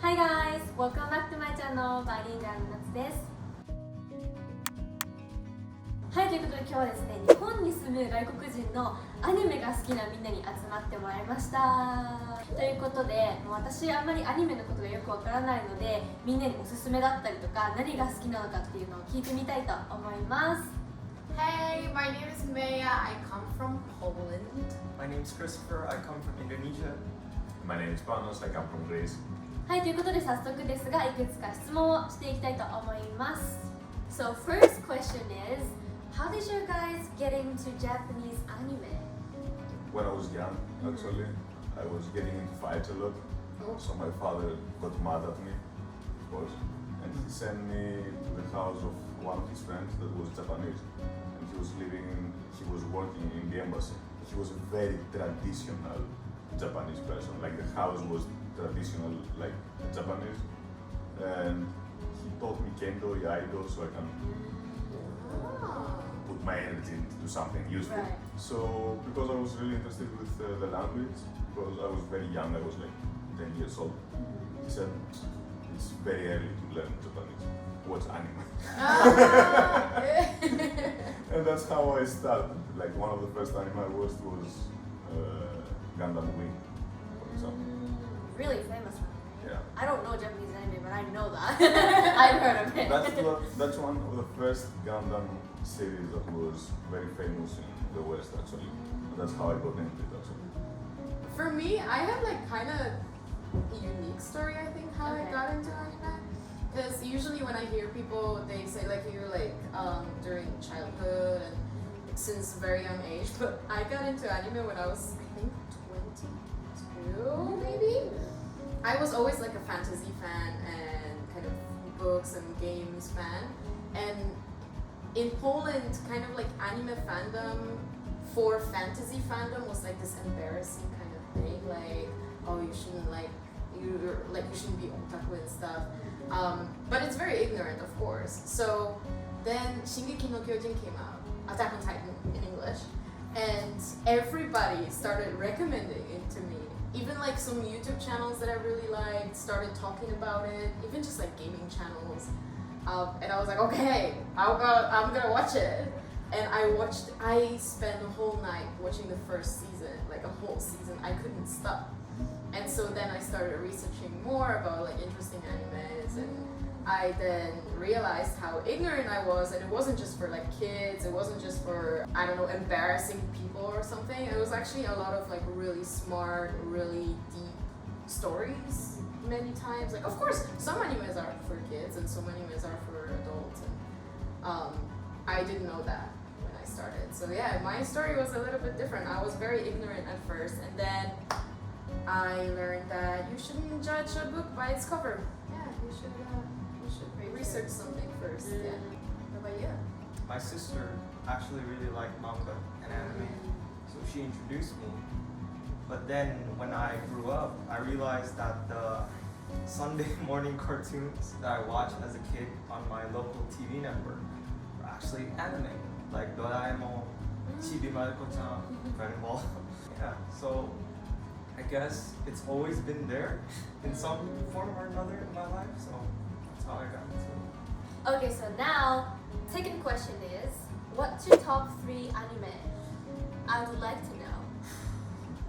Hi guys! Welcome back to my channel Bilingual の夏です。はい、ということで今日はですね、日本に住む外国人のアニメが好きなみんなに集まってもらいました。ということで、私あんまりアニメのことがよくわからないので、みんなにおすすめだったりとか何が好きなのかっていうのを聞いてみたいと思います。Hey, my name is Maya. I come from Poland. My name is Christopher. I come from Indonesia. My name is Panos. I come from Greece. はい、ということで早速ですが、いくつか質問をしていきたいと思います。So first question is, how did you guys get into Japanese anime? When I was young, actually, I was getting into fights a lot. So my father got mad at me, of course, and he sent me to the house of one of his friends that was Japanese. And he was working in the embassy. He was a very traditional Japanese person. Like the house was traditional, like Japanese. And he taught me Kendo, Iaido, so I can put my energy into something useful. Right. So because I was really interested with the language, because I was very young, I was like 10 years old. He said it's very early to learn Japanese. Watch anime. And that's how I started. Like one of the first anime I watched was Gundam Wing, for example. Really famous one, right? Yeah. I don't know Japanese anime, but I know that. I've heard of it. That's one of the first Gundam series that was very famous in the West, actually. And that's how I got into it, actually. For me, I have like kind of a unique story, I think, how I Okay. got into anime. Because usually when I hear people, they say like you during childhood and since a very young age. But I got into anime when I was, I think, 22 maybe. I was always like a fantasy fan and kind of books and games fan. And in Poland, kind of like anime fandom for fantasy fandom was like this embarrassing kind of thing. Like, oh, you shouldn't you shouldn't be otaku and stuff. But it's very ignorant, of course. So then Shingeki no Kyojin came out, Attack on Titan in English, and everybody started recommending it to me. Even like some YouTube channels that I really liked started talking about it, even just like gaming channels. And I was like, okay, I'm gonna watch it. And I spent the whole night watching the first season, like a whole season. I couldn't stop. And so then I started researching more about like interesting animes, and I then realized how ignorant I was, and it wasn't just for like kids, it wasn't just for, I don't know, embarrassing people or something. It was actually a lot of like really smart, really deep stories many times. Like, of course, some animes are for kids and some animes are for adults, and I didn't know that when I started. So yeah, my story was a little bit different. I was very ignorant at first, and then I learned that you shouldn't judge a book by its cover. Yeah, you should research something first. Yeah. What about you? My sister actually really liked manga and anime, so she introduced me. But then when I grew up, I realized that the Sunday morning cartoons that I watched as a kid on my local TV network were actually anime, like Doraemon, Chibi Maruko-chan, Dragon Ball. Yeah, so I guess it's always been there in some form or another in my life, so that's how I got into it. Okay, so now, second question is, what's your top 3 anime? I would like to know.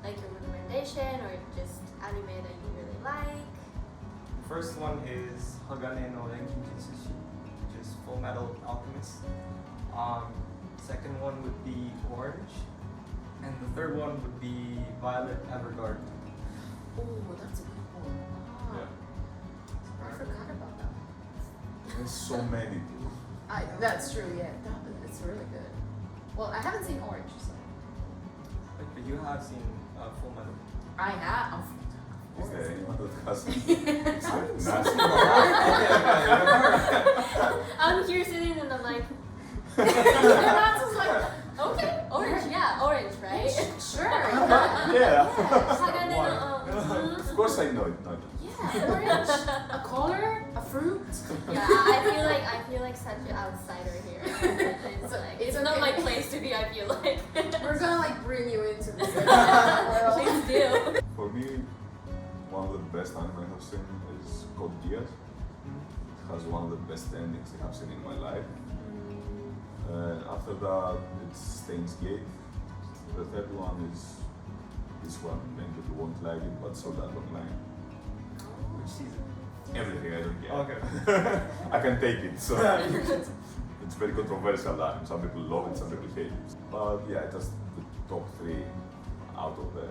Like your recommendation or just anime that you really like. First one is Hagane no Renkinjutsushi, which is Full Metal Alchemist. Second one would be Orange. And the third one would be Violet Evergarden. Oh, that's a good one. Yeah. I forgot about that one. There's so many. That's true, yeah. It's really good. Well, I haven't seen Orange, so. But you have seen Full Metal. I have. Is there anyone that hasn't? It's like nasty. I'm here sitting and I'm like, and that's just like, okay, orange, yeah, orange, right? Sure. Yeah. Hagane no, Of course I know it. No. Yeah, orange. A color, a fruit. Yeah, I feel like such an outsider here. It's, like, it's not my place to be, I feel like. We're gonna like bring you into this world. Please do. For me, one of the best anime I have seen is Code Geass. It has one of the best endings I have seen in my life. After that, it's Steins Gate. The third one is this one. Maybe you won't like it, but Sword Art Online. Which season? Everything, I don't care. Okay. I can take it. So it's very controversial anime. Some people love it, some people hate it. But yeah, just the top 3 out of the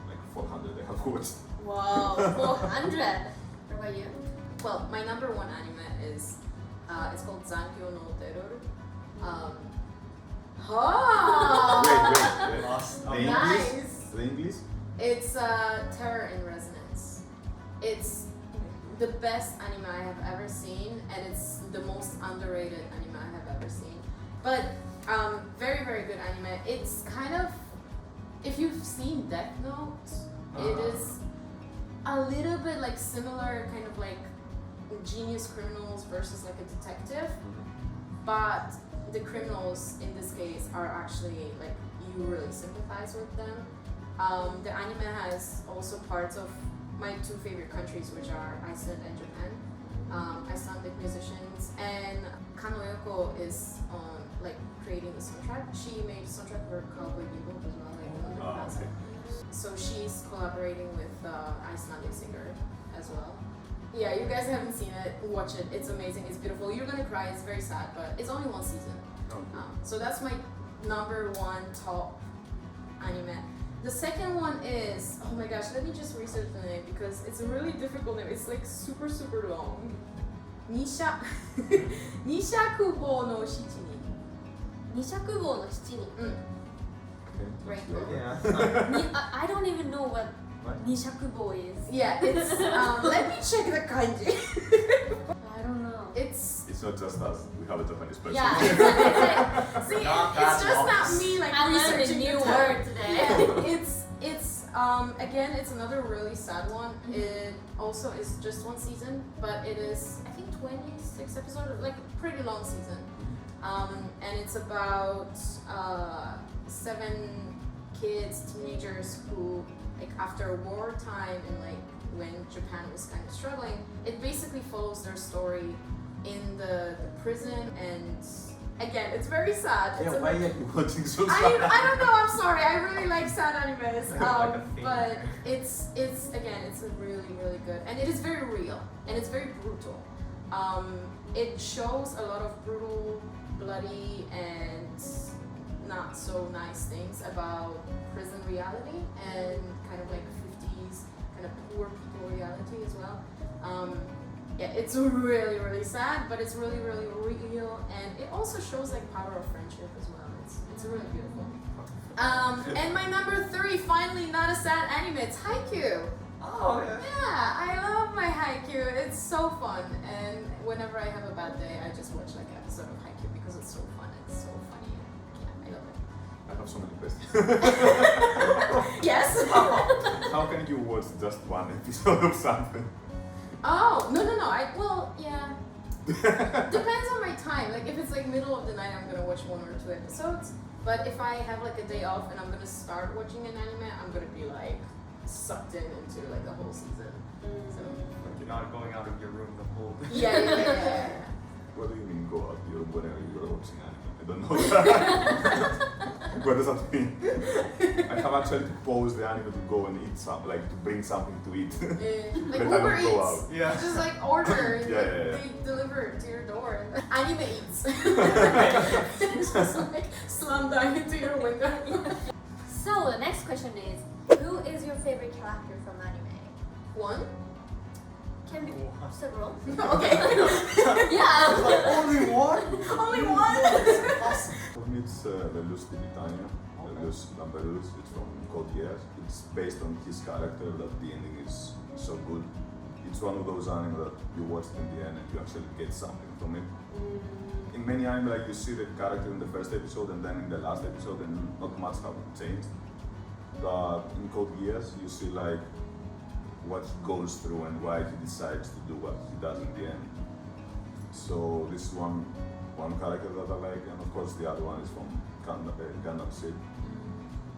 like 400 I have watched. Wow, 400. What about you? Well, my number 1 anime is it's called Zankyo no Terror. Wait. Lost. The Nice. English? The English? It's Terror in Resonance. It's the best anime I have ever seen, and it's the most underrated anime I have ever seen. But very, very good anime. It's kind of, if you've seen Death Note, it is a little bit like similar, kind of like genius criminals versus like a detective. But the criminals in this case are actually like, you really sympathize with them. The anime has also parts of my 2 favorite countries, which are Iceland and Japan. Icelandic musicians, and Kano Yoko is like creating the soundtrack. She made a soundtrack for Cowboy Bebop as well, like one of the classic. So she's collaborating with Icelandic singer as well. Yeah, you guys haven't seen it, watch it. It's amazing, it's beautiful. You're gonna cry, it's very sad, but it's only 1 season. So that's my number 1 top anime. The second one is, oh my gosh, let me just research the name because it's a really difficult name. It's like super, super long. Nishakubo no Shichini. 二尺棒の七人。 Right. Yeah. I don't even know what What? 二尺棒 is. Yeah, it's, let me check the kanji. I don't know. It's, It's not just us. We have a Japanese person. Yeah, it's like, see, Not it's that just not obvious. me like I learned a researching new the word term. today. Yeah, it's again, it's another really sad one. It also is just 1 season, but it is, I think, 26 episodes, like pretty long season. And it's about 7 kids, teenagers who, like after wartime and like when Japan was kind of struggling, it basically follows their story in the prison. And again, it's very sad. Yeah, It's why are another- you watching so I sad? don't know, I'm sorry, I really like sad animes, Like a thing. but it's again, it's a really, really good, and it is very real, and it's very brutal. It shows a lot of brutal, bloody, and not so nice things about prison reality, and kind of like 50s, kind of poor people reality as well. Yeah, it's really, really sad, but it's really, really real, and it also shows like power of friendship as well. It's really beautiful. And my number 3, finally not a sad anime, it's Haikyuu. Oh, yeah. Yeah, I love my Haikyuu. It's so fun, and whenever I have a bad day, I just watch like an episode of Haikyuu because it's so fun. It's so funny. Yeah, I love it. I have so many questions. Yes. How can you watch just 1 episode of something? Oh no. Yeah. Depends on my time. Like if it's like middle of the night, I'm gonna watch 1 or 2 episodes. But if I have like a day off and I'm gonna start watching an anime, I'm gonna be like sucked into like the whole season. So Like you're not going out of your room the whole day. yeah. What do you mean go out your whenever you're watching anime? I don't know that. What does that mean? I have actually to pause the anime to go and eat some, like to bring something to eat. Like But I Uber don't go Eats. out. Yeah. You just like order and Yeah, like, yeah, yeah. they deliver it to your door. Anime Eats. It's just like slam dunk into your window. So the next question is, who is your favorite character from anime? One? Can be Wow. several. Okay. Yeah. Like only one? Only one? Awesome. For me, it's Lelus Tibetania, Lelus Lamberus. It's from Code Geass. It's based on his character that the ending is so good. It's one of those anime that you watch it in the end and you actually get something from it. In many anime, like you see the character in the first episode and then in the last episode, and not much have changed. But in Code Geass, you see like what he goes through and why he decides to do what he does in the end. So this is one character that I like, and of course the other one is from Gundam Seed,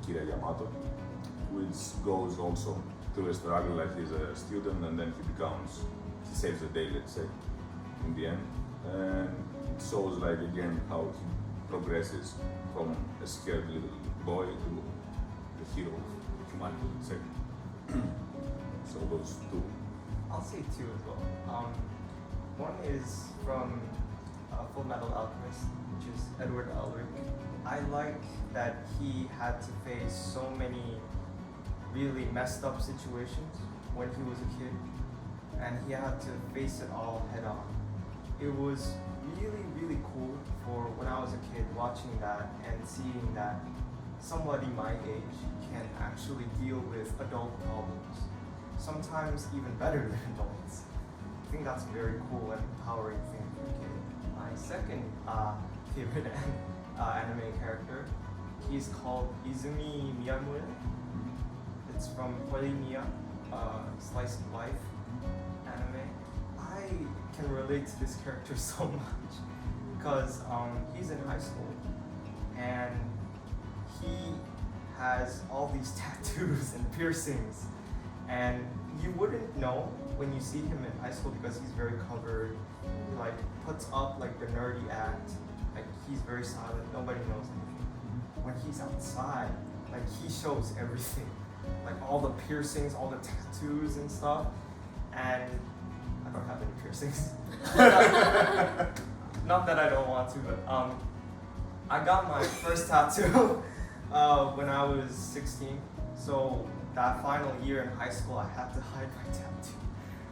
Kira Yamato, which goes also through a struggle, like he's a student and then he saves the day, let's say, in the end. And it shows like again how he progresses from a scared little boy to the hero of humanity, let's say. So those two. I'll say two as well. One is from Full Metal Alchemist, which is Edward Elric. I like that he had to face so many really messed up situations when he was a kid, and he had to face it all head on. It was really, really cool for when I was a kid watching that and seeing that somebody my age can actually deal with adult problems, sometimes even better than adults. I think that's a very cool and empowering thing for a kid. My second favorite anime character, he's called Izumi Miyamura. It's from Polymia, Slice of Life anime. I can relate to this character so much because he's in high school and he has all these tattoos and piercings, and you wouldn't know when you see him in high school because he's very covered. He like puts up like the nerdy act, like he's very silent, nobody knows anything. When he's outside, like he shows everything, like all the piercings, all the tattoos and stuff. And I don't have any piercings. Not that I don't want to, but I got my first tattoo when I was 16. So that final year in high school, I had to hide my tattoo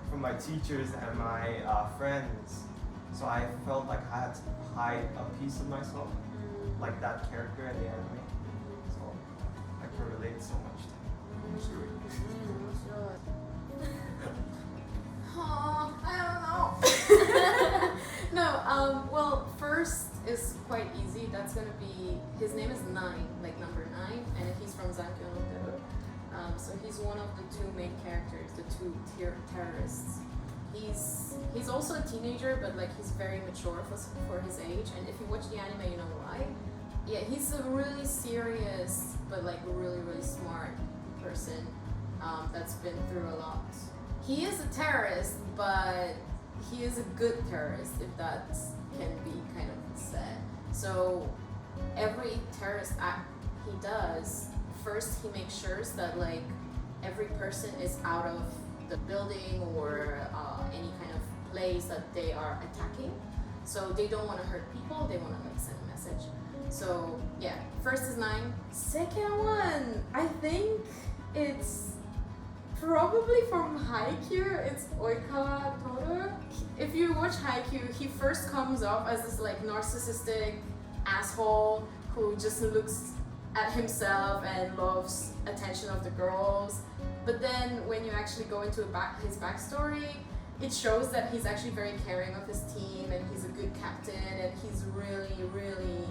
from my teachers and my friends. So I felt like I had to hide a piece of myself, like that character in the anime. So I can relate so much to him. Oh, I don't know. No, well, first is quite easy. That's gonna be, his name is 9, like number 9, and he's from Zankyo no Tero. So he's one of the two main characters, the two terrorists. He's also a teenager, but like he's very mature for his age. And if you watch the anime, you know why. Yeah, he's a really serious, but like really, really smart person that's been through a lot. He is a terrorist, but he is a good terrorist, if that can be kind of said. So every terrorist act he does, first he makes sure that like every person is out of the building or any kind of place that they are attacking. So they don't want to hurt people, they want to like send a message. So yeah, first is 9. Second one, I think it's probably from Haikyuu, it's Oikawa Toru. If you watch Haikyuu, he first comes off as this like narcissistic asshole who just looks at himself and loves attention of the girls. But then when you actually go into his backstory, it shows that he's actually very caring of his team and he's a good captain and he's really, really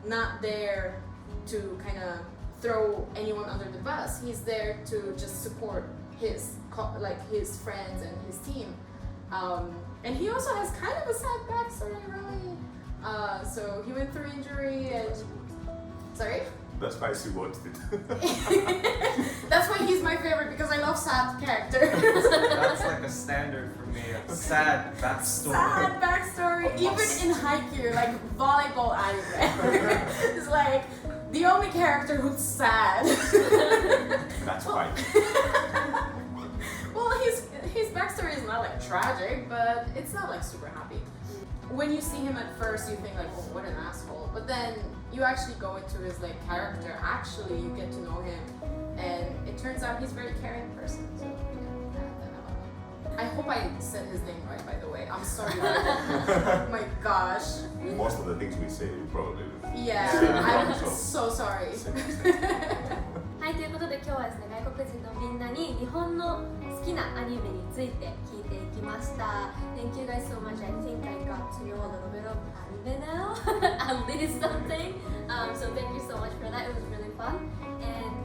not there to kind of throw anyone under the bus. He's there to just support his friends and his team. And he also has kind of a sad backstory, really. So he went through injury and... Sorry? That's why she watched it. That's why he's my favorite, because I love sad characters. That's like a standard for me, a sad backstory. Sad backstory, even in Haikyuu, like volleyball anime. It's like the only character who's sad. That's fine. Well, his backstory is not like tragic, but it's not like super happy. When you see him at first, you think like, oh, what an asshole. But then you actually go into his like character. Actually, you get to know him, and it turns out he's a very caring person. So yeah, I hope I said his name right, by the way. I'm sorry. Oh my gosh. Most of the things we say, we probably do. Yeah, I'm so sorry. はい、ということで今日はですね、外国人のみんなに日本の好きなアニメについて聞いていきました。Thank you guys so much. I think I got to know a little bit of anime now, at least something. So thank you so much for that. It was really fun. And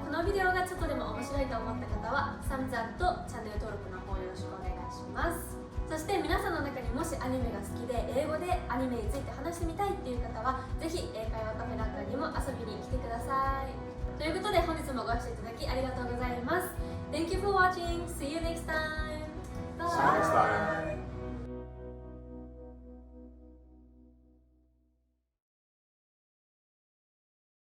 このビデオがちょっとでも面白いと思った方は、サムズアップとチャンネル登録の方よろしくお願いします。そして皆さんの中にもしアニメが好きで英語でアニメについて話してみたいっていう方はぜひ英会話カフェなんかにも遊びに来てください。ということで本日もご視聴いただきありがとうございます。Thank you for watching. See you next time. Bye. See you next time.